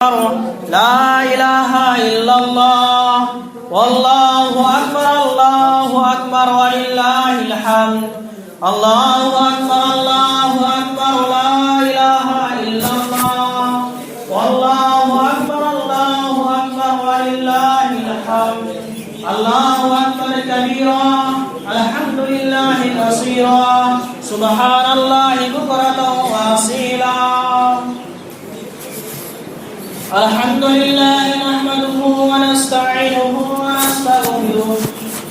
لا إله إلا الله والله أكبر ولله الحمد الله أكبر لا إله إلا الله والله أكبر ولله الحمد الله أكبر كبيرا الحمد لله كثيرا سبحان الله بكرة وأصيلا الحمد لله نحمده ونستعينه ونستغفره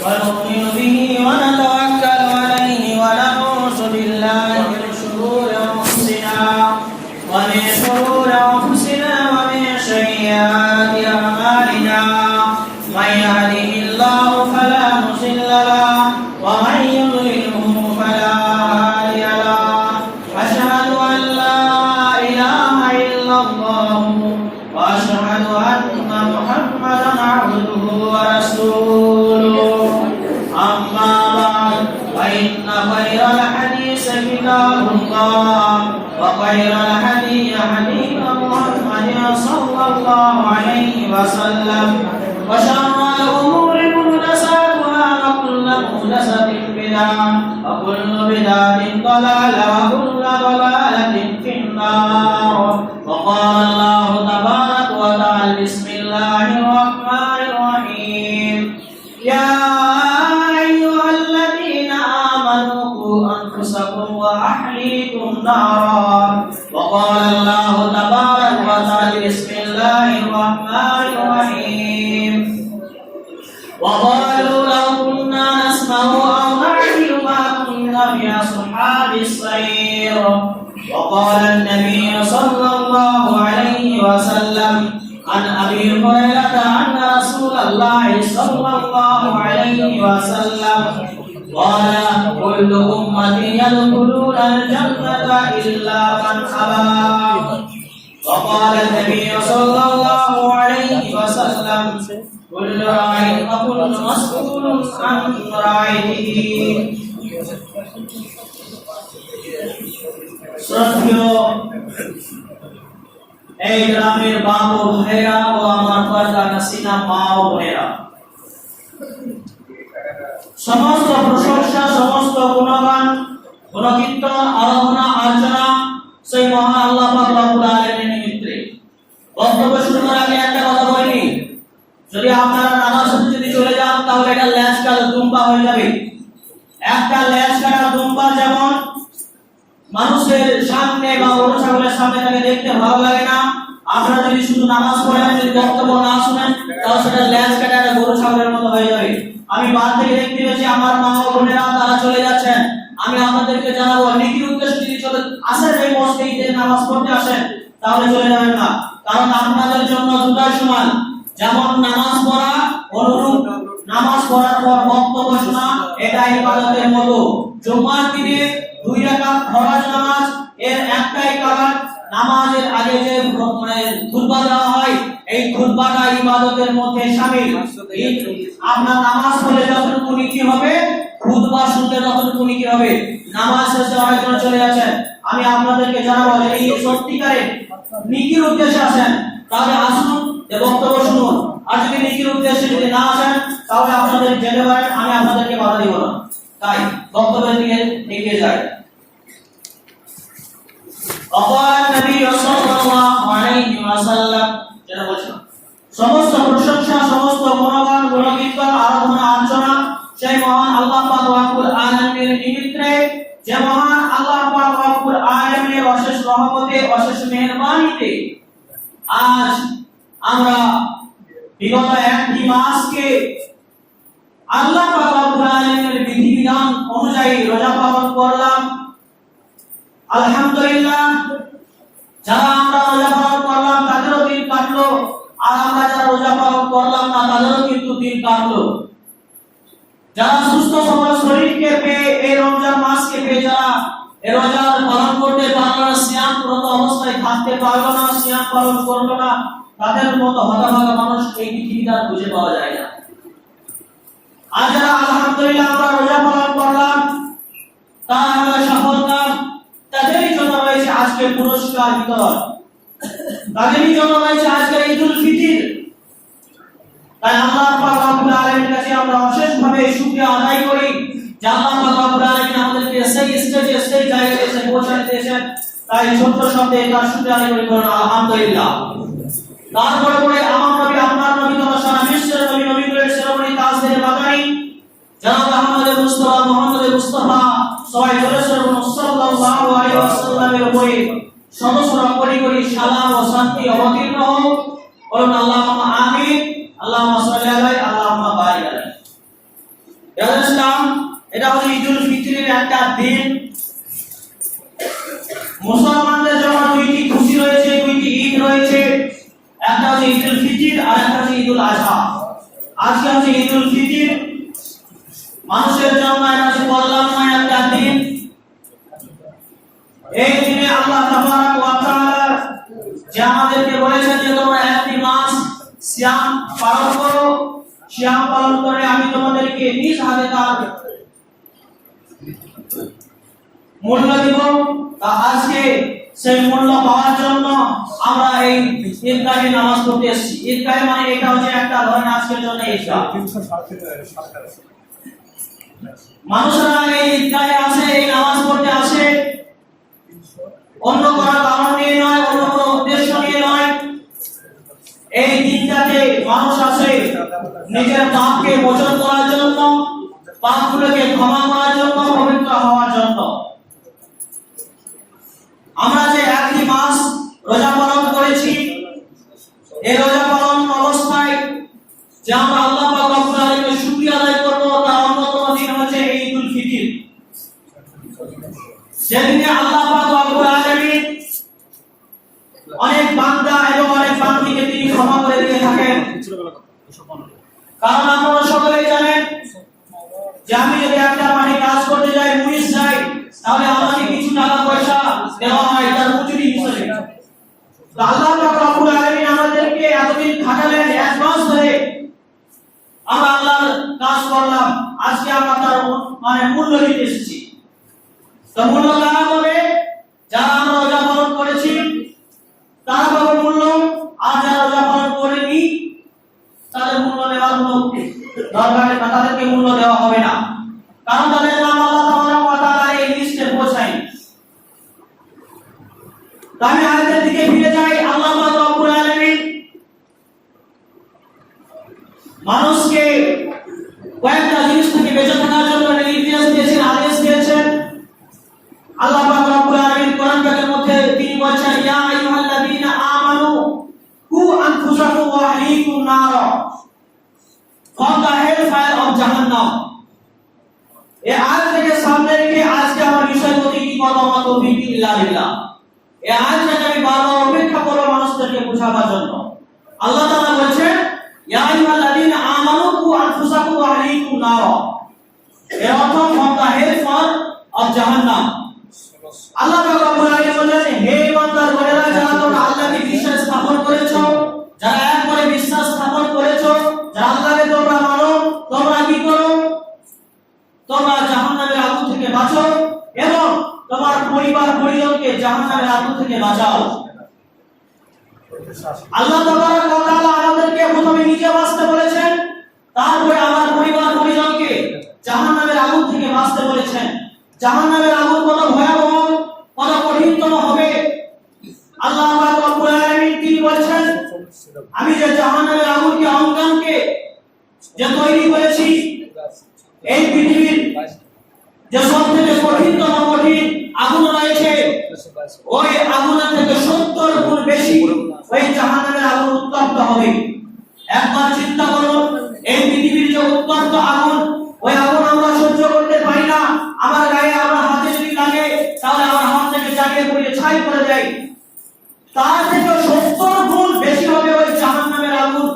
ونؤمن به ونتوكل عليه ونعوذ بالله من شرور أنفسنا ومن سيئات أعمالنا من يهده الله فلا مضل له ومن يضلله فلا هادي له أشهد أن لا إله إلا الله وأشهد أن محمدا عبده ورسوله أما بعد فإن خير الحديث كتاب الله وخير الهدي هدي محمد صلى الله عليه وسلم وشر الأمور محدثاتها وكل محدثة بدعة وكل بدعة ضلالة وكل ضلالة في النار وقال الله تبارك وتعالى بسم الله الرحمن الرحيم يا أيها الذين آمنوا قوا أنفسكم وأهليكم نارا وقال الله تبارك وتعالى بسم الله الرحمن الرحيم وقالوا لو كنا نسمع أو نعقل ما كنا في أصحاب السعير وقال النبي صلى الله عليه وسلم عن أبي هريرة أن رسول الله صلى الله عليه وسلم قال كل أمتي يدخلون الجنة إلا من أبى وقال النبي صلى الله عليه وسلم كل راع وكل مسؤول عن رعيته শ্রদ্ধেয় এই গ্রামের বাবা ও ভাইরা ও আমার পর্দা নাসিনা মা ও বোনেরা, সমস্ত প্রশংসা সমস্ত গুণগান গুণকীর্তন আরাধনা আর্চনা সেই মহান আল্লাহ পাক রব্বুল আলামিনের নিমিত্তে। বক্তব্য শুরু করার আগে একটা কথা বলি, যদি আপনারা নামাজ পড়তে যদি চলে যান তাহলে এটা ল্যাজ কাটা দুম্বা হয়ে যাবে। একটা ল্যাজ কাটা দুম্বা যেমন মানুষের সামনে বা গরু ছাগলের সামনে তাকে দেখতে ভালো লাগে না, আপনারা যদি শুধু নামাজ পড়েন যদি বক্তব্য না শুনেন তাহলে সেটা ল্যাজ কাটা একটা গরু ছাগলের মতো হয়ে যাবে। আমি বাদ থেকে দেখতে পেয়েছি আমার মা ও বোনেরা তারা চলে যাচ্ছেন। আমি আপনাদেরকে জানাবো নেকির উদ্দেশ্যে যদি চলে আসেন এই মসজিদে নামাজ পড়তে আসেন তাহলে চলে যাবেন না, কারণ আপনাদের জন্য দুটাই সমান। যেমন নামাজ পড়া অনুরূপ নামাজ পড়ার পর বক্তব্য শোনা এটা ইবাদতের মতো। জুমার দিনে 2 রাকাত ফরজ নামাজ এর একটাই কারণ নামাজের আগে যে খুতবা দেওয়া হয় এই খুতবাটা ইবাদতের মধ্যে শামিল। আপনার নামাজ পড়লে যতটুকু নেকি হবে খুতবা শুনলে ততটুকু নেকি হবে। নামাজ শেষে অনেকজন চলে যাচ্ছেন, আমি আপনাদেরকে জানাবো যে এই সত্যিকারের নেকির উদ্দেশ্যে আসেন তাহলে আসুন বক্তব্য শুনুন, আর যদি নেকির উদ্দেশ্যে যদি না আসেন তাহলে আপনাদের যেতে পারেন, আমি আপনাদেরকে বাধা দিব না। তাই বক্তব্যের দিকে এগিয়ে যায়। অকাল নবী সাল্লাল্লাহু আলাইহি ওয়াসাল্লাম যেটা বলেছেন, সমস্ত প্রশংসা সমস্ত গুণগান গুণকীর্তন আরাধনা আর্চনা সেই মহান আল্লাহ পাক রব্বুল আলামিনের নিমিত্তে, যে মহান আল্লাহ পাক রব্বুল আলামিনের অশেষ রহমতে অশেষ মেহেরবানিতে আজ আমরা বিগত একটি মাসকে আল্লাহ পাক রব্বুল আলামিনের বিধিবিধান অনুযায়ী রোজা পালন করলাম। আলহামদুলিল্লাহ, যারা আমরা রোজা পালন করলাম তাদেরও দিন কাটলো, আর আমরা যারা রোজা পালন করলাম না তাদেরও কিন্তু দিন কাটলো। যারা সুস্থ সবল শরীরকে পেয়ে এই রমজান মাসকে পেয়ে যারা এই রোজা পালন করতে পারলো না, সিয়ামরত অবস্থায় থাকতে পারলো না, সিয়াম পালন করলো না, তাদের মতো হতভাগা মানুষ এই পৃথিবীতে খুঁজে পাওয়া যায় না। আর যারা আলহামদুলিল্লাহ আমরা রোজা পালন করলাম তারা আমরা সফলতা তাদেরই জন্য রয়েছে আজকে পুরস্কার বিতরণ। তাদেরই জন্য রয়েছে আজকের ঈদুল ফিতর। তাই আল্লাহ পাক রব্বুল আলামিনের কাছে আমরা অশেষভাবে শুকরিয়া আদায় করি যে আল্লাহ পাক রব্বুল আলামিন আমাদেরকে সেই স্টেজে সেই জায়গায় এসে পৌঁছাতে দিয়েছেন। তাই ছোট্ট শব্দে তার শুকরিয়া আদায় করি, বলুন আলহামদুলিল্লাহ। তারপরে আমার নবী, আপনার নবী, তোমার সারা বিশ্বের নবী, নবীদের শিরোমণি তাজদারে মাদানী জনাব আহমদ মুস্তাফা, মুহাম্মদ মুস্তাফা, সবাই জোরে সোরে বলুন সাল্লাল্লাহু আলাইহি ওয়াসাল্লামের উপরে সমস্ত করি করি সালাম ও শান্তি অবতীর্ণ হোক। বলুন আল্লাহুম্মা আমিন, আল্লাহুম্মা সাল্লি আলাইহি, আল্লাহুম্মা বারিক আলাইহি। ইসলাম, এটা হচ্ছে ঈদুল ফিতরের একটা দিন। মুসলমানদের জন্য দুইটি খুশি রয়েছে, দুইটি ঈদ রয়েছে। একটা হচ্ছে ঈদুল ফিতর আর একটা হচ্ছে ঈদুল আযহা। আজকে হচ্ছে ঈদুল ফিতর, মানুষের জন্য এটা হচ্ছে কল্যাণময় একটা দিন। এই দিনে আল্লাহ তাবারক ওয়া তাআলা যে আমাদেরকে বলেছেন যে তোমরা একটি মাস সিয়াম পালন করো, সিয়াম পালন করে আমি তোমাদেরকে নিজ হাতে তার মূল্য দিব। তা আজকে সেই মূল্য পাওয়ার জন্য আমরা এই ঈদগাহে নামাজ পড়তে এসেছি। ঈদগাহে মানে এটা হচ্ছে একটা ধরনের আজকের জন্য ঈদগাহ। মানুষরা এই ঈদগাহে আসে, এই নামাজ পড়তে আসে অন্য কোনো কারণ নিয়ে নয়, অন্য কোনো উদ্দেশ্য নিয়ে নয়। এই দিনটাতে মানুষ আসে নিজের পাপকে মোচন করার জন্য, পাপগুলোকে ক্ষমা করার জন্য, পবিত্র হওয়ার জন্য। আমরা যে একটি মাস রোজা পালন করেছি, এই রোজা পালন অবস্থায় যে আমরা আল্লাহ পাক রব্বুল আলামিনের শুকরিয়া আদায় করব, তার অন্যতম দিন হচ্ছে ঈদুল ফিতর। যেদিনে আল্লাহ পাক রব্বুল আলামিন অনেক বান্দা এবং অনেক বান্দীকে তিনি ক্ষমা করে দিয়ে থাকেন। কারণ আপনারা সকলেই জানেন যে আমি যদি একটা মাঠে কাজ করতে যাই, মুনিশ যাই, তাহলে আমাকে কিছু টাকা পয়সা দেওয়া হয় তার মজুরি হিসেবে। তো আল্লাহ পাক রব্বুল আলামিন আমাদেরকে এতদিন খাটালেন, এক মাস ধরে আমরা আল্লাহর কাজ করলাম, আজকে আমরা তার মূল্য দিতে এসেছি। তো মূল্য কারা পাবে? যারা আমরা রোজা পালন করেছি তারা পাবে মূল্য, আর যারা রোজা পালন করেনি তাদের মূল্য দেওয়ার কোনো দরকার নেই, তাদেরকে মূল্য দেওয়া হবে না, কারণ তাদের নাম আল্লাহ তাবারক ওয়া তাআলা এই লিস্টে পৌঁছায়। আমি আয়াতের দিকে ফিরে যাই। আল্লাহ পাক রব্বুল আলামিন মানুষকে কয়েকটা জিনিস থেকে বেঁচে থাকার জন্য নির্দেশ দিয়েছেন, আদেশ দিয়েছেন। আল্লাহ পাক রব্বুল আলামিন কোরআন পাকের মধ্যে তিনি বলেছেন, ইয়া আইয়ুহাল্লাযীনা আমানু কু আনফুসাকুম ওয়া আহলিকুম নার from the hell fire of জাহান্নাম। এই আয়াত থেকে সামনে রেখে আজকে আমার বিষয়বস্তু কি করব, মা তৌফিক ইল্লা বিল্লাহ। এই আয়াতটাকে আমি বারবার অপেক্ষা করব মানুষদেরকে বোঝাবার জন্য। আল্লাহ তাআলা বলেছেন, ইয়া আইয়ুহাল্লাযীনা আমানু কু আনফুসাকুম ওয়া আহলিকুম নার, এর অর্থ from the hell fire of জাহান্নাম। আল্লাহ পাক রব্বুল আলামিন বলেন, হে ইমানদারগণেরা, যারা তোমরা আল্লাহকে বিশ্বাস স্থাপন করেছো, যারা একবারে বিশ্বাস স্থাপন করেছো, যারা আল্লাহকে তোমরা মানো, তোমরা কি করো? তোমরা জাহান্নামের আগুন থেকে বাঁচো এবং তোমার পরিবার পরিজনকে জাহান্নামের আগুন থেকে বাঁচাও। আল্লাহ তাবারক ওয়া তাআলা আমাদেরকে প্রথমে নিজে বাঁচতে বলেছেন, তারপরে আমার পরিবার পরিজনকে জাহান্নামের আগুন থেকে বাঁচতে বলেছেন। জাহান্নামের আগুন কত ভয়াবহ, কত কঠিনতম হবে। আল্লাহ পাক রব্বুল আলামিন তিনি বলেছেন, আমি যে জাহান্নামের আগুনকে, অঙ্গানকে যে তৈরি করেছি, এই পৃথিবীর যে সবথেকে কঠিনতম কঠিন আগুন রয়েছে, ওই আগুনের থেকে 70 গুণ বেশি ওই জাহান্নামের আগুন উত্তপ্ত হবে। একবার চিন্তা করুন, এই পৃথিবীর যে উত্তপ্ত আগুন, ওই আগুন আমরা সহ্য করতে পারি না। আমার গায়ে আমার হাতে যদি লাগে তাহলে আমার হাত থেকে জ্বালিয়ে পুড়িয়ে ছাই করে দেয়। তার থেকে 70 গুণ বেশি হবে ওই জাহান্নামের আগুন।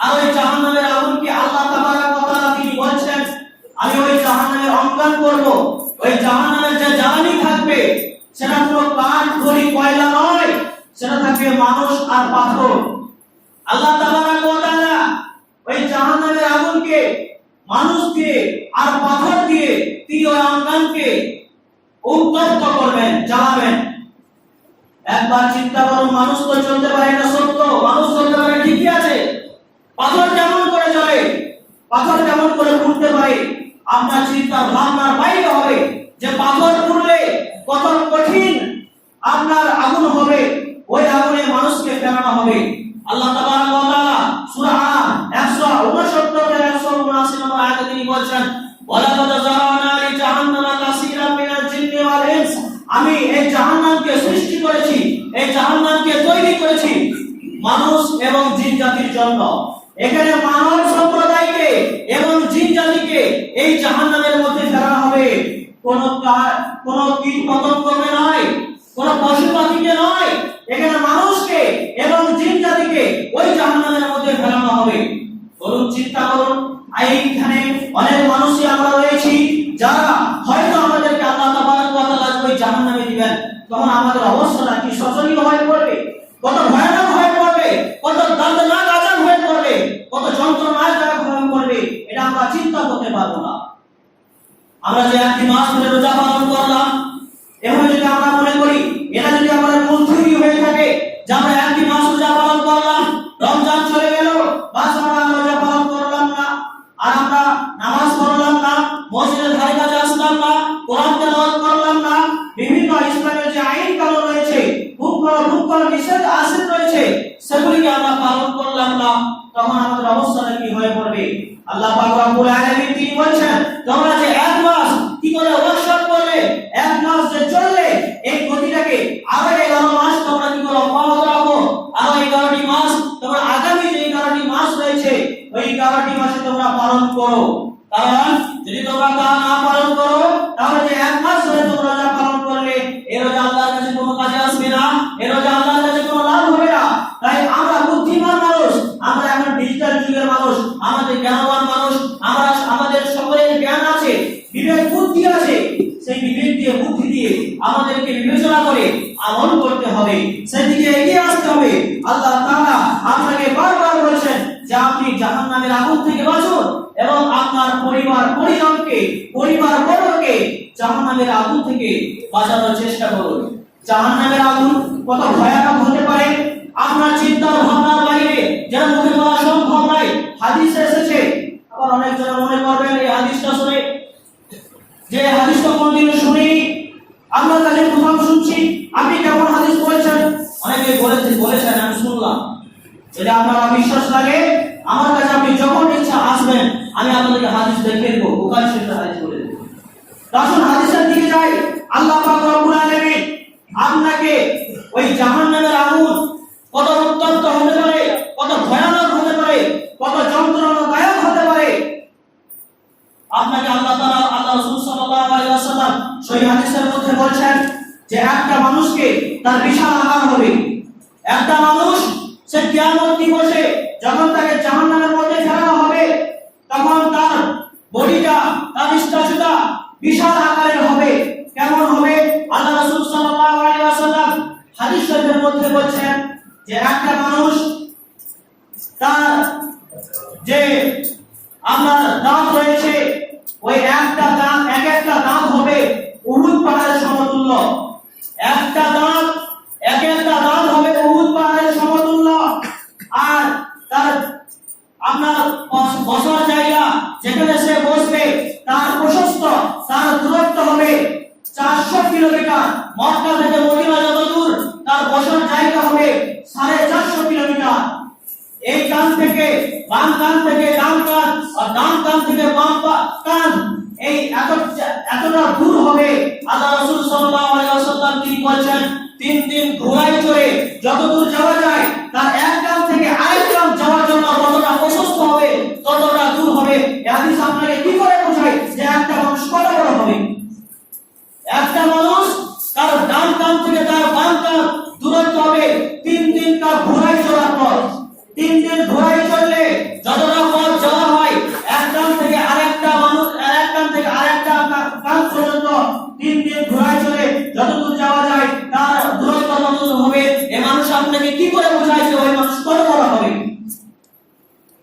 আর ওই জাহান্নামের আগুনকে আল্লাহ তাবারক ওয়া তাআলা তিনি বলছেন, আমি ওই জাহান্নামের অঙ্কন করব। ওই জাহান্নামের যে জ্বালানি থাকবে সেটা কোনো কাঠ খড়ি কয়লা নয়, সেটা থাকবে মানুষ আর পাথর। আল্লাহ তাবারক ওয়া তাআলা ওই জাহান্নামের আগুনকে মানুষ দিয়ে আর পাথর দিয়ে তিনি ওই অঙ্গনকে উত্তপ্ত করবেন, জ্বালাবেন। একবার চিন্তা করুন, মানুষ তো চলতে পারে না, সত্য, মানুষ চলতে পারে ঠিকই আছে, পাথর কেমন করে চলে, পাথর কেমন করে উঠতে পারে? আপনার চিন্তার ভাবনার বাইরে হবে যে পাথর উঠলে কত কঠিন আপনার আগুন হবে, ওই আগুনে মানুষকে ফেরানো হবে। আল্লাহ তাবারক ওয়া তাআলা সূরা 169 থেকে 179 নম্বর আয়াতে তিনি বলছেন, ওয়ালাকাদ যারানা লি জাহান্নামা কাসীরাম মিনাল জিন্নি ওয়াল ইনস, আমি এই জাহান্নামকে সৃষ্টি করেছি, এই জাহান্নামকে তৈরি করেছি মানুষ এবং জিন জাতির জন্য। এখানে মানব সম্প্রদায়কে এবং জিন জাতিকে এই জাহান্নামের মধ্যে ফেরানো হবে। কোন কীট পতঙ্গকে নয়, কোন পশু পাখিকে নয়, এখানে মানুষকে এবং জিন জাতিকে ওই জাহান্নামের মধ্যে ফেরানো হবে। বলুন, চিন্তা করুন, এইখানে অনেক মানুষই আমরা রয়েছি যারা হয়তো আমাদেরকে আল্লাহ তাবারক ওয়া তাআলা ওই জাহান্নামে দিবেন, তখন আমাদের অবস্থাটা কি শোচনীয় হয়ে পড়বে, কত ভয়ানক হয়ে পড়বে, কত দর্দনাক আযাব হয়ে পড়বে, কত যন্ত্রণাদায়ক হয়ে পড়বে, এটা আমরা চিন্তা করতে পারবো না। আমরা যে একটি মাস ধরে রোজা পালন করলাম, এভাবে যদি আমরা মনে করি, এটা যদি আমাদের মূল থিওরি হয়ে থাকে যে আমরা একটি মাস রোজা পালন করলাম, রমজান চলে গেল, বাস আমরা রোজা পালন করলাম না, আর আমরা নামাজ পড়লাম না, মসজিদের ধারে কাছে আসলাম না, কোরআন তেলাওয়াত করলাম না, বিভিন্ন ইসলামের যে আইন কানুন রয়েছে, ভুল করা নিষেধ আসিফ রয়েছে, সেগুলিকে আমরা পালন করলাম না, তখন আমাদের অবস্থাটা কি হয়ে পড়বে? আল্লাহ পাক রব্বুল আলামিন তিনি বলেন, তোমরা যে এক মাস কি করে ওয়ার্কশপ করলে, এক মাস যে চললে, এই গতিটাকে আরো 11 মাস তোমরা কি করে অব্যাহত রাখো, আরো 11টি মাস তোমরা আগামী যে 11টি মাস রয়েছে ওই 11টি মাসে তোমরা পালন করো। কারণ যদি তোমরা তা না পালন করো, তাহলে যে এক মাস ধরে তোমরা রোজা পালন করলে, এই রোজা আল্লাহর কাছে কোনো কাজে আসবে না, এই রোজা আল্লাহর কাছে কোনো লাভ হবে না। তাই আমরা বুদ্ধিমান মানুষ, আমরা এখন ডিজিটাল যুগের মানুষ, আমাদের জ্ঞানবান মানুষ, আমরা আমাদের সকলের জ্ঞান আছে, বিবেক বুদ্ধি আছে, সেই বিবেক দিয়ে বুদ্ধি দিয়ে আমাদেরকে বিবেচনা করে আমল করতে হবে, সেদিকে এগিয়ে আসতে হবে। আল্লাহ তাআলা আপনাকে বারবার বলেছেন যে আপনি জাহান্নামের আগুন থেকে বাঁচুন এবং আপনার পরিবারবর্গকে জাহান্নামের আগুন থেকে বাঁচানোর চেষ্টা করুন। জাহান্নামের আগুন কত ভয়ানক হতে পারে আপনার চিন্তার ভাবনার বাইরে, যার মুখে বলা সম্ভব নয়। হাদিসে এসেছে, আবার অনেকজন মনে করবেন এই হাদিসটা শুনে যে হাদিসটা কোনদিন শুনিনি, আপনার কাছে প্রথম শুনছি, আপনি কেমন হাদিস বলছেন? অনেকে বলেছেন আমি শুনলাম। যদি আপনার বিশ্বাস লাগে, আমার কাছে আপনি যখন ইচ্ছা আসবেন, আমি আপনাদেরকে হাদিস দেখিয়ে দেবো, বুখারী শরীফের হাদিস বলে দেবো। আসুন হাদিসের দিকে যাই। আল্লাহ পাক রব্বুল আলামিন আপনাকে ওই জাহান্নামের আগুন কত উত্তপ্ত হতে পারে, কত ভয়ানক হতে পারে, কত যন্ত্রণাদায়ক হতে পারে, আপনাকে আল্লাহ তাআলা, আল্লাহ রাসূল সাল্লাল্লাহু আলাইহি ওয়াসাল্লাম সহিহ হাদিসের মধ্যে বলেছেন যে একটা মানুষকে তার বিশাল আঘাত হবে। একটা মানুষ সে কিয়ামত দিবসে যখন তাকে জাহান্নামের মধ্যে ফেলা হবে, তখন তার বডিটা, তার স্ট্রাকচারটা বিশাল আকারের হবে। কেমন হবে? আল্লাহ রাসূল সাল্লাল্লাহু আলাইহি ওয়াসাল্লাম হাদিস শরীফের মধ্যে বলেছেন যে একটা মানুষ তার যে আপনার দাঁত রয়েছে, ওই একটা দাঁত, এক একটা দাঁত হবে উহুদ পাহাড়ের সমতুল্য। একটা দাঁত, এক একটা দাঁত হবে উহুদ পাহাড়ের সমতুল্য। আর তার আপনার বসার জায়গা, যেখানে সে বসবে, তার প্রশস্ত, তার দূরত্ব হবে 400 কিলোমিটার। মক্কা থেকে মদিনা যত দূর, তার বসার জায়গা হবে 450 কিলোমিটার। এই কান থেকে বাম কান থেকে ডান কান, আর ডান কান থেকে বাম কান, এই এতটা দূর হবে। আল্লাহ রাসূল সাল্লাল্লাহু আলাইহি ওয়াসাল্লাম তিনি বলেছেন, 3 দিন ঘোড়ায় চড়ে যত দূর যাওয়া যায়, তার এক কান থেকে আরেক কান যাওয়ার জন্য কতটা প্রশস্ত হবে, ততটা দূর হবে। এই হাদিস আপনাকে কি করে বোঝায় যে একটা মানুষ কত বড় হবে? একটা মানুষ তার ডান কান থেকে তার বাম কান দূরত্ব হবে 3 দিন তার ঘোড়ায় চড়ার পর। 3 দিন ঘোড়ায় চললে যতটা পথ যাওয়া হয়, এক কান থেকে আরেকটা মানুষ, এক কান থেকে আরেকটা কান পর্যন্ত 3 দিন ঘোড়ায় চলে যতদূর যাওয়া যায়, তার দূরত্ব ততদূর হবে। এই মানুষ আপনাকে কি করে বোঝায় যে ওই মানুষ কত বড় হবে?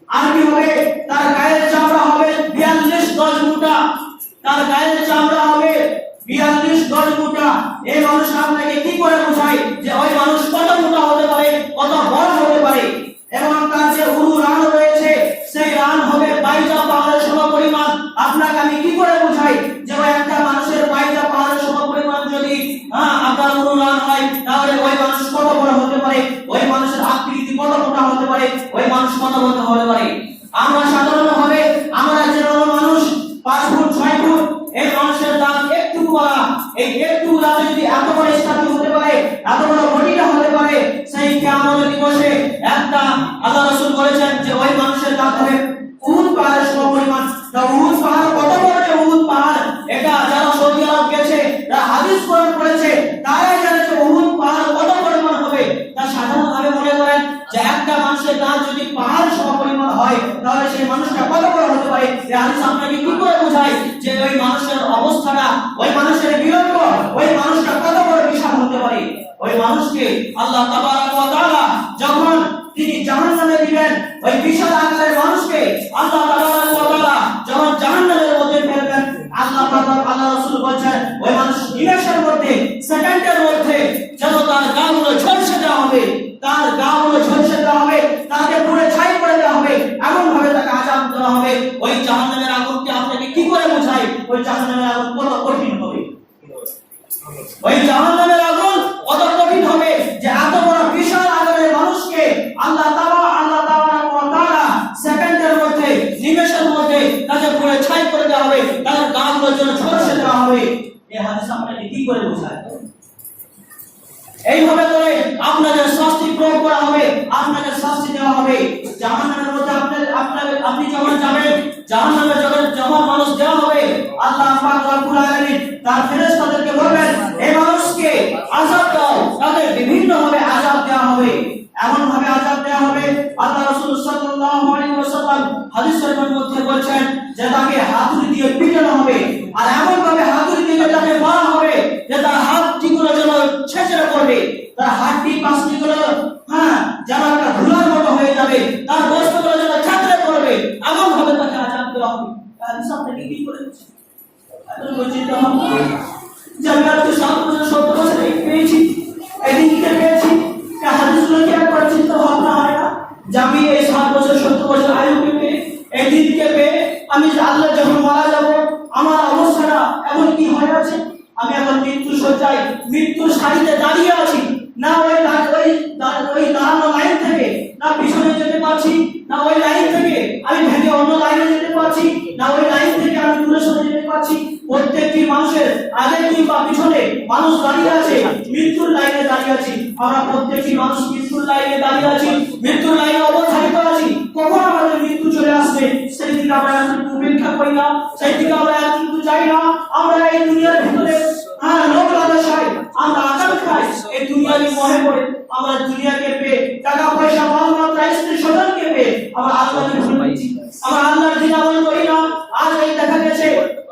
আর কি হবে? তার গায়ের চামড়া হবে 42 গজ মোটা, তার গায়ের চামড়া হবে 42 গজ মোটা, এই মানুষ আপনাকে কি করে বোঝায় যে ওই মানুষ কত মোটা হতে পারে, কত বড় হতে পারে? এবং তার যে উরু রান রয়েছে সেই রান হবে 22টা পাহাড়ের সমপরিমাণ। আপনাকে আমি কি করে বোঝাই যে ওই একটা মানুষের 22টা পাহাড়ের সমপরিমাণ যদি আপনার উরু রান হয়, তাহলে ওই মানুষ কত বড় হতে পারে, ওই মানুষের আকৃতি কত মোটা হতে পারে, ওই মানুষ কত বড় হতে পারে? আমরা সাধারণভাবে আমরা যে মানুষ 5 ফুট 6 ফুট, এই মানুষের দাঁত একটু বড়, এই একটু দাঁত যদি এত বড় স্ট্যাচু হতে পারে, এত বড় বডিটা হতে পারে, সেই কিয়ামত দিবসে একটা আল্লাহ রাসূল বলেছেন যে ওই মানুষের দাঁত হবে উহুদ পাহাড়ের সমপরিমাণ। তা উহুদ পাহাড় কত বড়? যে উহুদ পাহাড়, এটা যারা সৌদি আরব গেছে, যারা হাদিস কোরআন পড়েছে, তারাই জানে যে উহুদ পাহাড় কত পরিমাণ হবে। তা সাধারণভাবে মনে করেন যে একটা মানুষের দাঁত যদি পাহাড় সমপরিমাণ হয়, তাহলে সেই মানুষটা কত বড় হতে পারে? এই হাদিস আপনাকে কি করে বোঝায় যে ওই মানুষের অবস্থাটা, ওই মানুষের বিরক্ত, ওই মানুষটা কত বড় বিশাল হতে পারে? ওই মানুষকে আল্লাহ তাবারাক ওয়া তাআলা যখন তিনি জাহান্নামে দিবেন, ওই বিশাল আকারের মানুষকে আল্লাহ তাবারাক ওয়া তাআলা যখন জাহান্নামের মধ্যে ফেলবেন, আল্লাহ রাসূল বলেন ওই মানুষ নিমেষের মধ্যে, সেকেন্ডের মধ্যে যেন তার গাগুলো ঝলসে দেওয়া হবে, তার গাগুলো ঝলসে দেওয়া হবে, তাকে পুরো ছাই করে দেওয়া হবে, এমন ভাবে তাকে আযাব দেওয়া হবে। ওই জাহান্নামের আগুনকে আপনাকে কি করে বোঝাই ওই জাহান্নামের আগুন কত কঠিন হবে? ওই জাহান্নামের আগুন কত কঠিন হবে যে এত বড় বিশাল আকারের মানুষকে আল্লাহ তাবারাক ওয়া তাআলা সেকেন্ডের মধ্যে, নিমেষের মধ্যে তাকে পুরো ছাই করে দেওয়া হবে, তার গাগুলো যেন ঝলসে দেওয়া হবে। এই হাদিস আপনাকে কি করে বোঝায়? এইভাবে করে আপনাদের শাস্তি প্রয়োগ করা হবে, আপনাকে শাস্তি দেওয়া হবে। জাহান্নামের মধ্যে আপনি যখন যাবেন, জাহান্নামে যখন মানুষ দেওয়া হবে, আল্লাহ পাক রব্বুল আলামিন তার ফেরেশতাদেরকে বলবেন এই মানুষকে আযাব দাও, তাদের বিভিন্ন ভাবে আযাব দেওয়া হবে, এমন ভাবে আযাব দেওয়া হবে। আল্লাহ রাসূল সাল্লাল্লাহু আলাইহি ওয়াসাল্লাম হাদিস শরীফের মধ্যে বলেছেন যে তাকে হাতুড়ি দিয়ে পিটানো হবে, আর এমন ভাবে হাতুড়ি দিয়ে তাকে মারা হবে যে তার হাতটিগুলো যেন ছেঁচড়ে পড়বে, তার হাড়টি পাঁচটিগুলো যেন একটা ধুলার মতো হয়ে যাবে, তার বস্ত্রগুলো যেন ছেঁচড়ে পড়বে, এমন ভাবে তাকে আযাব দেওয়া হবে। হাদিস আপনাকে কি করেছে? আপনি বলছেন যে আমি আর তো 7 বছর 70 বছর পেয়েছি, এদিকে পেয়েছি, এই হাদিসগুলো কি একবার চিন্তা ভাবনা হয় না যে আমি এই 7 বছর 70 বছর আয়ুকে পেয়ে, এই দিনকে পেয়ে আমি আল্লাহ যখন মারা যাব, আমার অবস্থাটা এমন কি হয়ে আছে? আমি এখন মৃত্যু শয্যায়, মৃত্যুর সারিতে দাঁড়িয়ে আছি, না ওই দাঁড়ানো লাইন থেকে না পিছনে যেতে পারছি, না ওই লাইন থেকে আমি ভেঙে অন্য লাইনে যেতে পারছি, না ওই লাইন থেকে আমি দূরে সরে যেতে পারছি। প্রত্যেকটি মানুষের আগে কিংবা পিছনে মানুষ দাঁড়িয়ে আছে, মৃত্যুর লাইনে দাঁড়িয়ে আছি। আমরা প্রত্যেকটি মানুষ মৃত্যুর লাইনে দাঁড়িয়ে আছি, মৃত্যুর লাইনে অবধারিত আছি। কখন আমাদের মৃত্যু চলে আসবে সেই দিকে আমরা উপেক্ষা করি না, সেই দিকে আমরা কিন্তু চাই না। আমরা এই দুনিয়ার ভিতরে লোক লালসায়, আমরা আকাঙ্ক্ষায়, এই দুনিয়ারই মোহে পড়ে আমরা দুনিয়াকে পেয়ে, টাকা পয়সা মালমাত্রা স্ত্রী স্বজনকে পেয়ে আমরা আল্লাহকে ভুলে গেছি, আমরা আল্লাহর দিন আমল করি না। আজ এই দেখা গেছে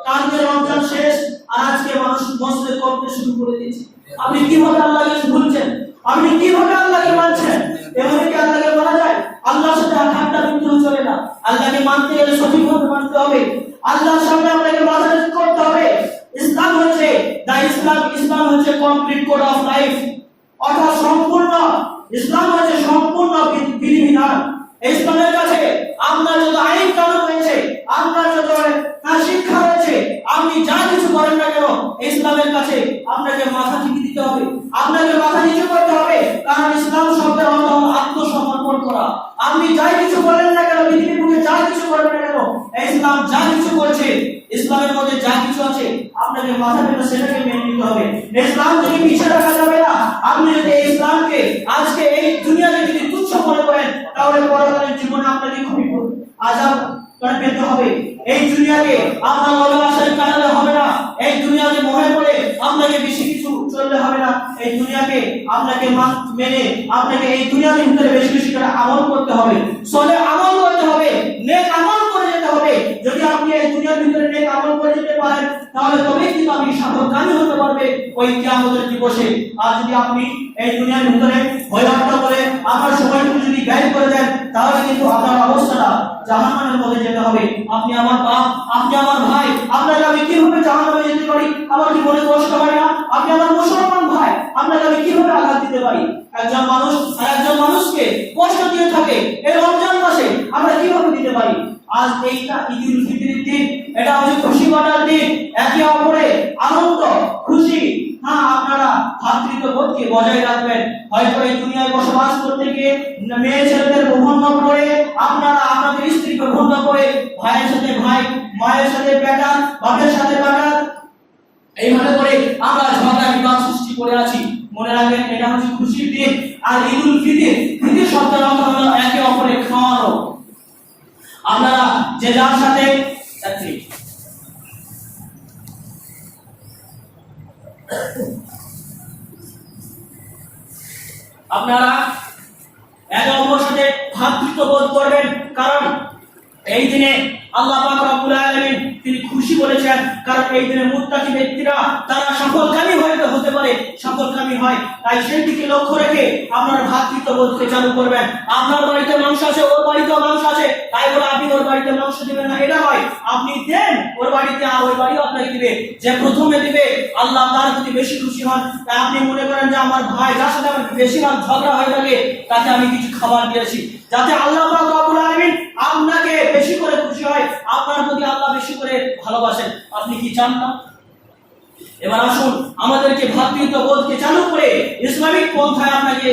কালকে রমজান শেষ, আর আজকে মানুষ মসজিদে করতে শুরু করে দিয়েছে। আপনি কিভাবে আল্লাহকে ভুলছেন? আপনি কিভাবে আল্লাহকে মানছেন? এভাবে কি আল্লাহকে মানা যায়? আল্লাহর সাথে ঠাট্টা বিদ্রোহ চলে না। আল্লাহকে মানতে গেলে সঠিকভাবে মানতে হবে, আল্লাহর সামনে আপনাকে মাথা নত করতে হবে। ইসলাম হচ্ছে ইসলাম হচ্ছে কমপ্লিট কোড অফ লাইফ, অর্থাৎ সম্পূর্ণ ইসলাম হচ্ছে সম্পূর্ণ বিধিবিধান। ইসলামের কাছে আপনার যত আইন কানুন রয়েছে, আপনার যত শিক্ষা রয়েছে, আপনি যা কিছু করেন না কেন, ইসলামের কাছে আপনাকে মাথা টিকে দিতে হবে, আপনাকে মাথা নিচু করতে হবে। কারণ ইসলাম শব্দের অর্থ আত্মসমর্পণ করা। আপনি যাই কিছু বলেন না কেন, পৃথিবীর বুকে যা কিছু করেন না কেন, ইসলাম যা কিছু করছে, ইসলামের মধ্যে যা কিছু আছে, আপনাকে মাথা পেতে সেটাকে মেনে নিতে হবে। ইসলাম থেকে পিছিয়ে রাখা যাবে না। আপনি যদি ইসলামকে আজকে এই দুনিয়াতে যদি তুচ্ছ মনে করেন, তাহলে পরকালের জীবনে আপনাকে খুবই আযাব পেতে হবে। এই দুনিয়াকে আপনার ভালোবাসায় কাটালে হবে না, এই দুনিয়াকে মোহে পড়ে আপনাকে বেশি কিছু চললে হবে না। এই দুনিয়াকে আপনাকে মেনে আপনাকে এই দুনিয়ার ভিতরে বেশি বেশি করে আমল করতে হবে, সলে আমল করতে হবে, নেক আমল করে যেতে হবে। যদি আপনি এই দুনিয়ার ভিতরে নেক আমল করে যেতে পারেন তাহলে তবেই কিন্তু আপনি সাফল্যকামী হতে পারবে ওই কিয়ামতের দিবসে। আর যদি আপনি এই দুনিয়ার ভিতরে ভয়ভক্ত করে আপনার সময়টুকু যদি ব্যয় করে দেন তাহলে কিন্তু আপনার অবস্থাটা জাহান্নামের মধ্যে যেতে হবে। আপনি আমার বাপ, আপনি আমার ভাই, আপনাকে আমি কিভাবে জাহান্নামে যেতে পারি? আমার কি মনে কষ্ট হয় না? আপনি আমার মুসলমান ভাই, আপনাকে আমি কিভাবে আঘাত দিতে পারি? একজন মানুষ আর একজন মানুষকে কষ্ট দিয়ে থাকে এই রমজান মাসে আমরা কিভাবে দিতে পারি? আজ এইটা ঈদুল ফিতরের দিন, এটা হচ্ছে খুশি কাটার দিন, একে অপরে আনন্দ খুশি। হ্যাঁ, আপনারা ভাতৃত্ববোধকে বজায় রাখবেন। হয়তো এই দুনিয়ায় বসবাস করতে গিয়ে মেয়ে ছেলেদের ভূখণ্ড করে আপনারা আপনাদের স্ত্রীকে ভূখণ্ড করে ভাইয়ের সাথে ভাই, মায়ের সাথে বেটা, বাপের সাথে বেটা, এইভাবে করে আমরা ঝগড়া বিবাদ সৃষ্টি করে আছি। মনে রাখবেন এটা হচ্ছে খুশির দিন। আর ঈদুল ফিতর, ফিতর শব্দের অর্থ হলো একে অপরের খাওয়ানো। আপনারা যে যার সাথে আপনারা একে অপরের সাথে ভ্রাতৃত্ববোধ করবেন, কারণ এই দিনে আল্লাহ পাক রব্বুল আলামিন তিনি খুশি বলেছেন। কারণ এই দিনে মুত্তাকি ব্যক্তিরা তারা সফলকামী হতে পারে, সফলকামী হয়। তাই সেই দিকে লক্ষ্য রেখে আপনার ভ্রাতৃত্ববোধকে চালু করবেন। আপনার বাড়িতে মাংস আছে, ওর বাড়িতেও মাংস আছে, তাই বলে আপনি ওর বাড়িতে মাংস দিবেন না, এটা নয়। আপনি দেন ওর বাড়িতে, আর ওই বাড়িও আপনাকে দিবে। যে প্রথমে দিবে আল্লাহ তার প্রতি বেশি খুশি হন। তাই আপনি মনে করেন যে আমার ভাই যার সাথে আমার বেশিরভাগ ঝগড়া হয়ে থাকে তাকে আমি কিছু খাবার দিয়েছি, যাতে আল্লাহ পাক রব্বুল আলামিন আপনাকে বেশি করে খুশি হয়, আপনার প্রতি আল্লাহ বেশি করে ভালোবাসেন। আপনি কি চান না? এবার আসুন আমাদেরকে ভ্রাতৃত্ববোধকে চালু করে ইসলামিক পন্থায় আপনাকে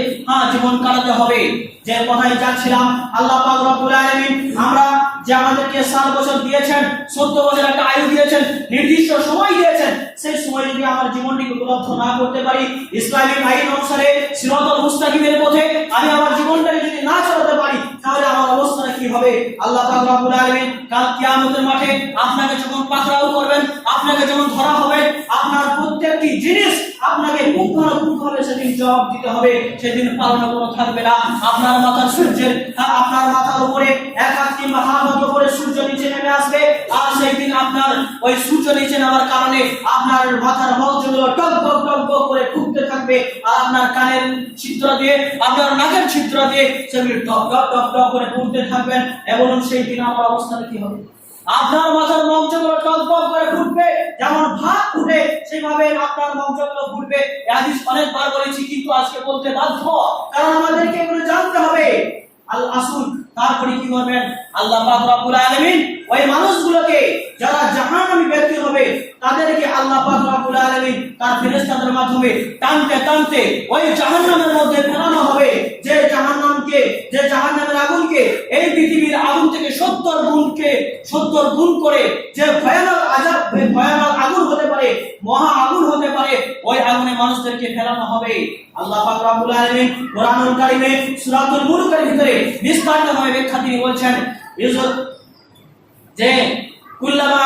জীবন কাটাতে হবে। যে কথায় যাচ্ছিলাম, আল্লাহ পাক রব্বুল আলামিন আমরা যে আমাদেরকে 7 বছর দিয়েছেন, 14 বছর একটা আয়ু দিয়েছেন, নির্দিষ্ট সময় দিয়েছেন, সেই সময় যদি আমার জীবনটিকে উপলব্ধ না করতে পারি, ইসলামিক আইন অনুসারে সিরাতুল মুস্তাকিমের পথে আমি আমার জীবনটাকে যদি না চালাতে পারি, তাহলে আমার অবস্থাটা কি হবে? আল্লাহ পাক রব্বুল আলামিন কাল কিয়ামতের মাঠে আপনাকে যখন পাকড়াও করবেন, আপনাকে যখন ধরা হবে, আপনার প্রত্যেকটি জিনিস আপনাকে পুঙ্খানুপুঙ্খভাবে সেদিন জবাব দিতে হবে। সেদিন পালানো কোনো থাকবে না। আপনার মাথার সূর্যের আপনার মাথার উপরে এক হাত কিংবা হাত করে সূর্য নিচে নেমে আসবে, আর সেই দিন আপনার ওই সূর্য নিচে নামার কারণে আপনার মাথার মগজগুলো টক টক টক টক করে ফুটতে থাকবে, আর আপনার কানের ছিদ্র দিয়ে, আপনার নাকের ছিদ্র দিয়ে সেগুলি টক টক টক টক করে ফুটতে থাকবেন। এবং সেই দিন আমার অবস্থাটা কি হবে? আপনার মাথার মগজগুলো টক টক করে ফুটবে, যেমন ভাত ফুটে সেভাবে আপনার মগজগুলো ফুটবে। এই হাদিস অনেকবার বলেছি, কিন্তু আজকে বলতে বাধ্য, কারণ আমাদেরকে এগুলো জানতে হবে। আসুন তারপরে কি করবেন? আল্লাহ পাক রব্বুল আলামিন ওই মানুষগুলোকে যারা জাহান্নামী ব্যক্তি হবে তাদেরকে আল্লাহ পাক রব্বুল আলামিন তার ফেরেশতাদের মাধ্যমে টানতে টানতে ওই জাহান্নামের মধ্যে ফেলানো হবে। যে জাহান্নামের আগুনকে এই পৃথিবীর আগুন থেকে 70 গুণ করে যে ভয়ানক আযাব, ভয়ানক আগুন হতে পারে, মহা আগুন হতে পারে, ওই আগুনে মানুষদেরকে ফেলানো হবে। আল্লাহ পাক রব্বুল আলামিন কোরআনুল কারীমে সূরাতুল মুলকের ভিতরে বিস্তারিতভাবে ব্যাখ্যা তিনি বলছেন যে কুল্লামা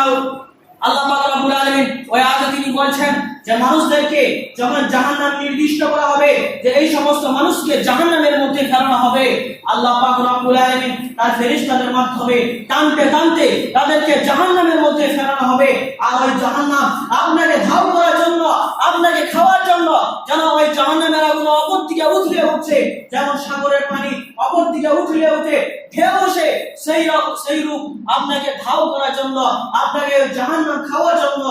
আল্লাহ পাক রব্বুল আলামিন ওই আয়াতে তিনি বলছেন যে মানুষদেরকে যখন জাহান্নাম নির্দিষ্ট করা হবে, যে এই সমস্ত মানুষকে জাহান্নামের মধ্যে ফেলানো হবে, আল্লাহ পাক রব্বুল আলামিন তার ফেরেশতাদের মাধ্যমে টানতে টানতে তাদেরকে জাহান্নামের মধ্যে ফেলানো হবে। আর ওই জাহান্নাম আপনাকে ধাও করার জন্য, আপনাকে খাওয়ার জন্য, যেন ওই জাহান্নামের আগুন অপর দিকে উঠলে উঠছে, যেমন সাগরের পানি অপর দিকে উঠলে উঠে ঢেউ আসে, সেই রূপ আপনাকে ধাও করার জন্য, আপনাকে জাহান্নাম খাওয়ার জন্য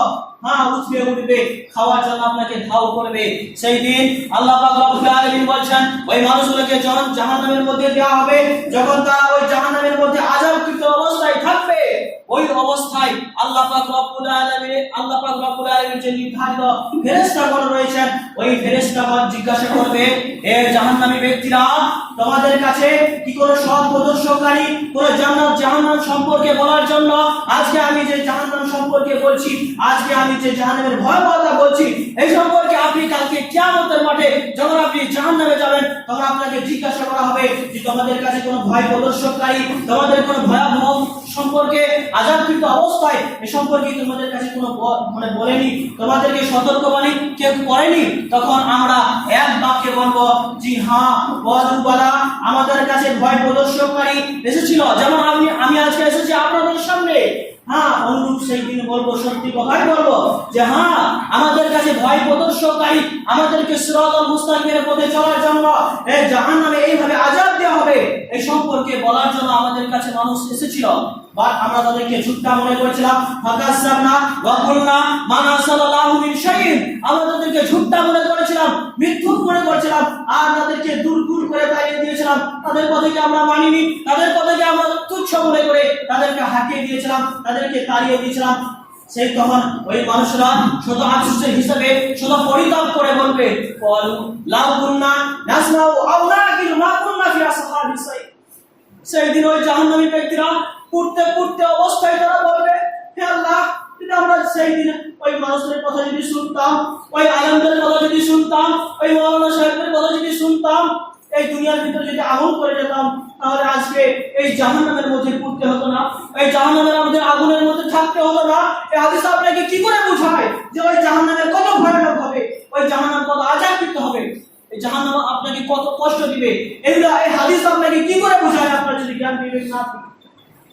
উঠবে উঠবে, খাওয়ার জন্য আপনাকে ধাও করবে। সেই দিন আল্লাহ পাক রব্বুল আলামিন বলছেন ওই মানুষগুলোকে যখন জাহান্নামের মধ্যে দেওয়া হবে, যখন তারা ওই জাহান্নামের মধ্যে আযাবকৃত অবস্থায় থাকবে, ওই অবস্থায় আল্লাহ পাক রব্বুল আলামিন যে নির্ধারিত ফেরেশতাগণ রয়েছেন, ওই ফেরেশতাগণ জিজ্ঞাসা করবে, এ জাহান্নামী ব্যক্তিরা, তোমাদের কাছে কি কোনো সৎ প্রদর্শনকারী, কোন জান্নাত জাহান্নাম সম্পর্কে বলার জন্য? আজকে আমি যে জাহান্নাম সম্পর্কে বলছি, আজকে আমি যে জাহান্নামের ভয়াবহতা বলছি, এই সম্পর্কে আপনি কালকে কিয়ামতের মাঠে যখন আপনি জাহান্নামে যাবেন, তখন আপনাকে জিজ্ঞাসা করা হবে যে তোমাদের কাছে কোনো ভয় প্রদর্শনকারী, তোমাদের কোনো ভয়াবহ সম্পর্কে, আযাবকৃত অবস্থায় এ সম্পর্কে তোমাদের কাছে কোনো বলেনি, তোমাদেরকে সতর্কবাণী কেউ করেনি, তখন আমরা এক বাক্যে বলবো জি হ্যাঁ, ওয়াজুবালা আমাদের কাছে ভয় প্রদর্শনকারী এসেছিল, যেমন আমি আজকে এসেছি আপনাদের সামনে। হ্যাঁ, অনুরূপ সেই দিন বলবো, সত্যি কথাই বলবো যে হ্যাঁ, আমাদের কাছে ভয় প্রদর্শনকারী, আমাদেরকে সিরাতাল মুস্তাকিমের পথে চলার জন্য এই জাহান্নামে এইভাবে আযাব দেওয়া হবে এই সম্পর্কে বলার জন্য আমাদের কাছে মানুষ এসেছিল। বাট আমরা তাদেরকে ঝুট্টা মনে করেছিলাম, ফাকাসসাবনা ওয়া কুলনা মা নাযালাল্লাহু মিন শাইইন, আমরা তাদেরকে ঝুট্টা মনে করেছিলাম, মিথ্যুক মনে করেছিলাম, আর তাদেরকে দূর করে তাড়িয়ে দিয়েছিলাম। তাদের কথাকে আমরা মানিনি, তাদের কথাকে আমরা তুচ্ছ মনে করে তাদেরকে হাঁকিয়ে দিয়েছিলাম, তাদেরকে তাড়িয়ে দিয়েছিলাম। সেই তখন ওই মানুষরা শুধু আফসোসের হিসাবে শুধু পরিতাপ করে বলবে, ক্বালু লাউ কুননা নাসমাউ আও নাকিলু মা কুননা ফি আসহাবিস সাইয়্যিদ। সেই দিন ওই জাহান্নামী ব্যক্তিরা পড়তে অবস্থায় তারা বলবে, হে আল্লাহ, যদি আমরা সেই দিন ওই মানুষের কথা যদি শুনতাম, ওই আলেমদের কথা যদি শুনতাম, ওই মাওলানা সাহেবের কথা যদি শুনতাম, এই দুনিয়ার ভিতরে যদি আমল করে যেতাম, তাহলে আজকে এই জাহান্নামের মধ্যে পড়তে হতো না, এই জাহান্নামের মধ্যে আগুনের মধ্যে থাকতে হতো না। এই হাদিস আপনাকে কি করে বোঝায় যে ওই জাহান্নামের কত ভয়ানক হবে, ওই জাহান্নাম কত আযাবকৃত হবে, এই জাহান্নাম আপনাকে কত কষ্ট দিবে, এগুলা এই হাদিস আপনাকে কি করে বোঝায়? আপনার যদি জ্ঞান বিবেক না থাকে,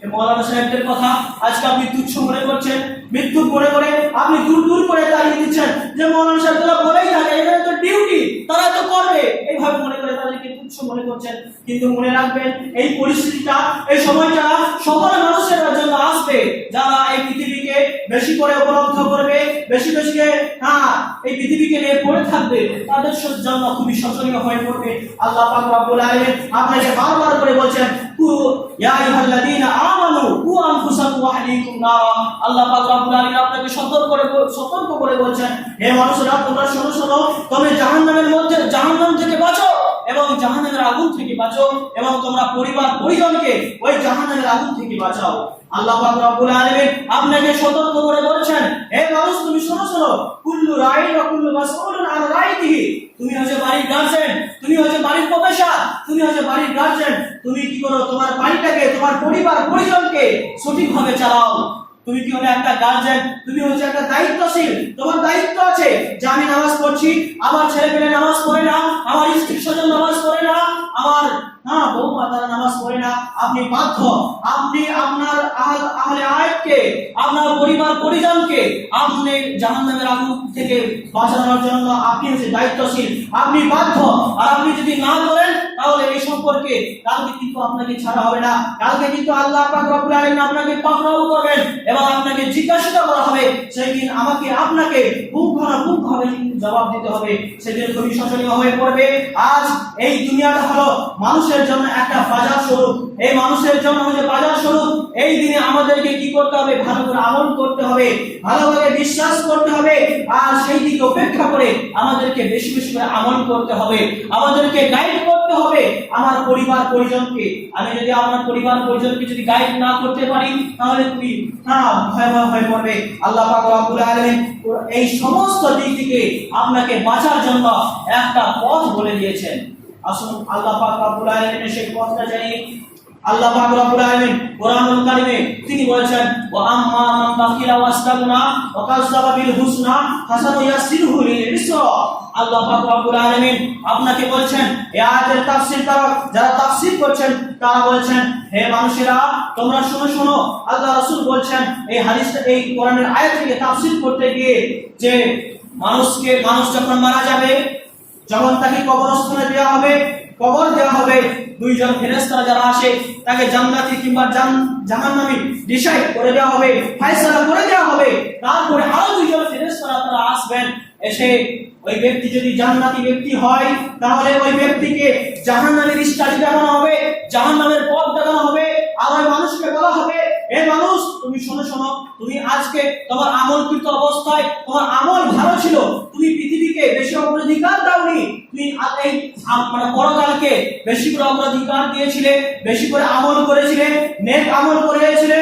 এই মাওলানা সাহেবদের কথা আজকে আপনি তুচ্ছ মনে করছেন, মৃত্যু মনে করে আপনি দূর করে তাড়িয়ে দিচ্ছেন, যে মাওলানা সাহেবরা বলেই থাকে এটা তো ডিউটি, তারা তো করবে, এইভাবে মনে করে তাদেরকে তুচ্ছ মনে করছেন। কিন্তু মনে রাখবেন, এই পরিস্থিতিটা, এই সময়টা সকল মানুষের জন্য আসবে যারা এই পৃথিবীকে বেশি করে উপলব্ধ করবে, বেশি এই পৃথিবীকে নিয়ে পড়ে থাকবে, তাদের জন্য খুবই শোচনীয় হয়ে পড়বে। আল্লাহ পাক রব্বুল আলামিন আপনাকে বারবার করে বলছেন, ইয়া আইয়ুহাল্লাযীনা আমানু কু আনফুসাকুম ওয়া আহলিকুম নারা। আল্লাহ পাক রব্বুল আলামিন আপনাকে সতর্ক করে বলছেন, হে মানুষরা, তোমরা শোনো, তোমরা জাহান্নাম থেকে বাঁচো এবং জাহান্নামের আগুন থেকে বাঁচো, এবং তোমরা পরিজনকে ওই জাহান্নামের আগুন থেকে বাঁচাও। আল্লাহ পাক রব্বুল আলামিন আপনাকে সতর্ক করে বলছেন, হে মানুষ, তুমি শোনো, কুল্লু রাইন ওয়া কুল্লু মাসউলুন আন রাইতিহি। তুমি হচ্ছে বাড়ির গার্জেন, তুমি হচ্ছে বাড়ির প্রফেসর, তুমি হচ্ছে বাড়ির গার্জেন। তুমি কি করো? তোমার বাড়িটাকে, তোমার পরিজনকে সঠিকভাবে চালাও। তুমি কি হলে একটা গার্জেন, তুমি হচ্ছে একটা দায়িত্বশীল। তোমার দায়িত্ব আছে যে আমি নামাজ পড়ছি, আমার ছেলেমেয়ে নামাজ পড়ে না, আমার স্ত্রী স্বজন নামাজ পড়ে না, আমার বৌমা তারা নামাজ পড়ে না। আপনি বাধ্য, আপনি আপনার আহলে আয়াতকে, আপনার পরিজনকে আপনি জাহান্নামের আগুন থেকে বাঁচানোর জন্য আপনি হচ্ছে দায়িত্বশীল, আপনি বাধ্য। আর আপনি যদি না করেন, তাহলে এই সম্পর্কে কালকে কিন্তু আপনাকে ছাড়া হবে না, কালকে কিন্তু আল্লাহ পাক রব্বুল আলামিন আপনাকে পাকড়াও করবেন এবং আপনাকে জিজ্ঞাসা করা হবে। সেদিন আপনাকে পুঙ্খানুপুঙ্খভাবে জবাব দিতে হবে। সেদিন খুবই শোচনীয় হয়ে পড়বে। আজ এই দুনিয়াটা হলো মানুষের জন্য একটা বাজার স্বরূপ, এই মানুষের জন্য হচ্ছে বাজার স্বরূপ। এই দিনে আমাদেরকে কি করতে হবে? ভালো করে আমল করতে হবে, ভালোভাবে বিশ্বাস করতে হবে, আর সেই দিকে উপেক্ষা করে আমাদেরকে বেশি করে আমল করতে হবে, আমাদেরকে গাইড করতে হবে আমার পরিজনকে। আমি যদি আমার পরিজনকে যদি গাইড না করতে পারি, তাহলে খুবই ভয়াবহ হয়ে পড়বে। আল্লাহ পাক রব্বুল আলামিন এই সমস্ত দিক থেকে আপনাকে বাঁচার জন্য একটা পথ বলে দিয়েছেন। আসুন আল্লাহ পাক রব্বুল আলামিনের সেই পথটা জানি। আল্লাহ পাক রব্বুল আলামিন কোরআনুল কারীমে তিনি বলেছেন, ওয়া আম্মা মান বাকিলা ওয়াসতাগনা ওয়া কাযাবা বিল হুসনা ফাসানুয়াসসিরহু লিল ইসরা। আল্লাহ পাক রব্বুল আলামিন আপনাকে বলছেন, এই আয়াতের তাফসীর যারা তাফসীর করছেন তারা বলছেন, হে মানুষেরা, তোমরা শোনো। আল্লাহ রাসূল বলছেন এই হাদিসটা, এই কোরআনের আয়াত থেকে তাফসীর করতে গিয়ে, যে মানুষ যখন মারা যাবে, যখন তাকে কবরস্থানে কবর দেওয়া হবে, দুইজন ফেরেশতা যারা আসে তাকে জান্নাতি কিংবা জাহান্নামী ডিসাইড করে দেওয়া হবে, ফয়সালা করে দেওয়া হবে। তারপরে আরো দুইজন ফেরেশতা তারা আসবেন, এসে ওই ব্যক্তি যদি জান্নাতি ব্যক্তি হয়, তাহলে ওই ব্যক্তিকে জাহান্নামের স্টাডি দেখানো হবে, জাহান্নামের পথ দেখানো হবে। আর ওই মানুষকে বলা হবে, হে মানুষ, তুমি শোনো, তুমি আজকে তোমার আমলকৃত অবস্থায় তোমার আমল ভালো ছিল, তুমি পৃথিবীকে বেশি অগ্রাধিকার দাওনি, তুমি এই মানে পরকালকে বেশি করে অগ্রাধিকার দিয়েছিলে, বেশি করে আমল করেছিলে, নেক আমল করেছিলে,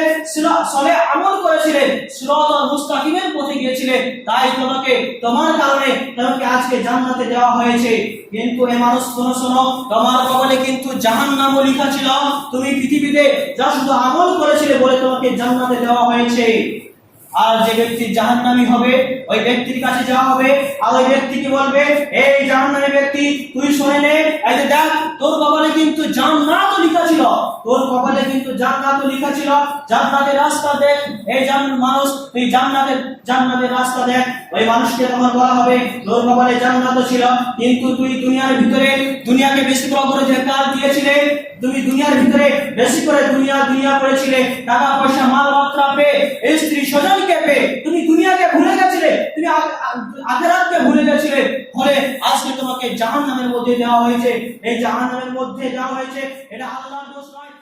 সলে আমল করেছিলে, সিরাতাল মুস্তাকিমের পথে গিয়েছিলে, তাই তোমার কারণে তোমাকে আজকে জান্নাতে দেওয়া হয়েছে। কিন্তু এ মানুষ শোনো, তোমার কপালে কিন্তু জাহান্নামও লেখা ছিল। তুমি পৃথিবীতে যা শুধু আমল করেছিলে বলে তোমাকে জান্নাতে দেওয়া হয়েছে। আর যে ব্যক্তি জাহান্নামী হবে ওই ব্যক্তির কাছে যাওয়া হবে, আর ওই ব্যক্তিকে বলবে, এই জাহান্নামী ব্যক্তি তুই শুনে নে, এই যে দেখ তোর কপালে কিন্তু জান্নাত লেখা ছিল, তোর কপালে কিন্তু জান্নাত লেখা ছিল, জান্নাতের রাস্তা দেখ, এই মানুষ তুই জান্নাতের রাস্তা দেখ। ওই মানুষকে তখন বলা হবে তোর কপালে জান্নাত ছিল, কিন্তু তুই দুনিয়ার ভিতরে দুনিয়াকে বেশি করে অগ্রাধিকার দিয়েছিলে, তুমি দুনিয়ার ভিতরে বেশি করে দুনিয়া করেছিলে, টাকা পয়সা মালপত্র পেয়ে, স্ত্রী স্বজনকে পেয়ে তুমি দুনিয়াকে ভুলে গেছিলে, তুমি আখিরাতকে ভুলে গেছিলে, ফলে আজকে তোমাকে জাহান্নামের মধ্যে দেওয়া হয়েছে। এই জাহান্নামের মধ্যে দেওয়া হয়েছে, এটা আল্লাহর দোষ নয়।